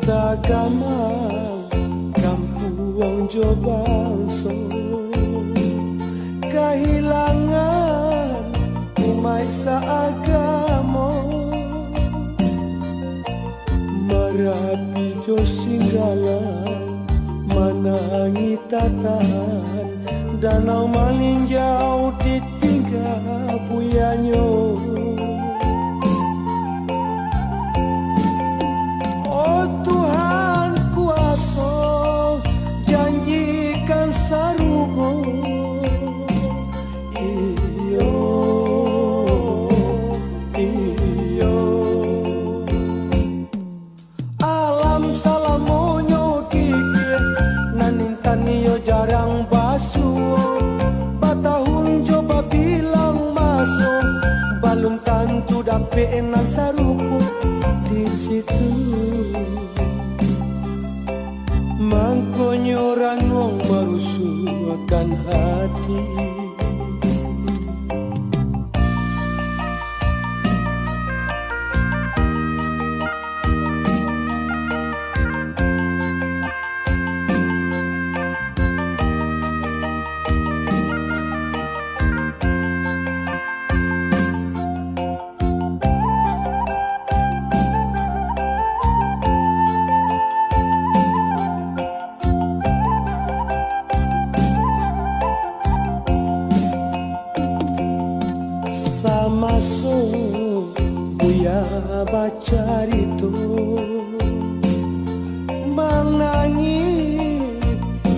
tagamang kampuang jobangso kahilangan umay sa agamo marapi jo singgalan manangi tatahan danau maninjau ditinggal buyanyo. Oh Tuhan kuasa janjikan sarugo iyo iyo alam salamonyo kikir nanintaniyo jarang basuh batahun coba bilang masuk balum tantu dapet enan sarugo di situ mangkonyo ranong merusuhkan hati. Masuk buya baca itu menangi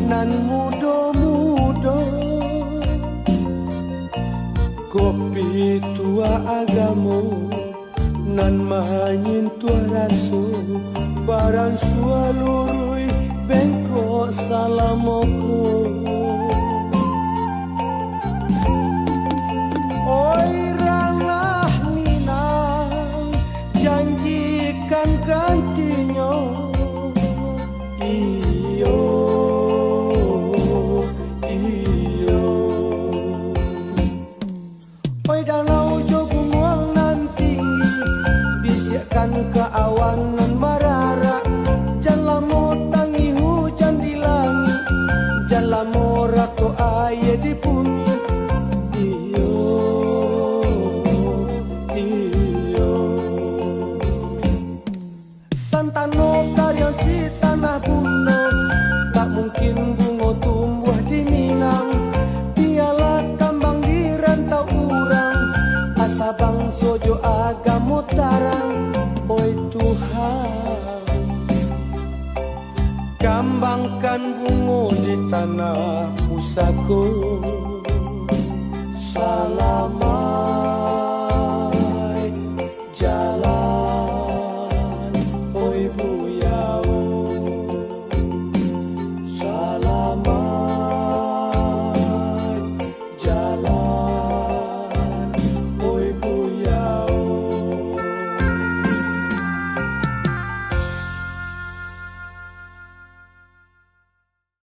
nan mudo-mudo kopi tua agamo nan manyin tua raso barang sualurui bengkok salamoko gantinya iyo iyo oi danau jogumuang nan tinggi bisikan ke awan nan marara jalamo tangi hujan di langit jalamo ratu aye di bumi iyo iyo Santano karya si tanah bundo tak mungkin bunga tumbuh di Minang dialah kambang di rantau urang asa bang sojo agamo tarang oi Tuhan kambangkan bunga di tanah Pusako Salamaik Jalan Buya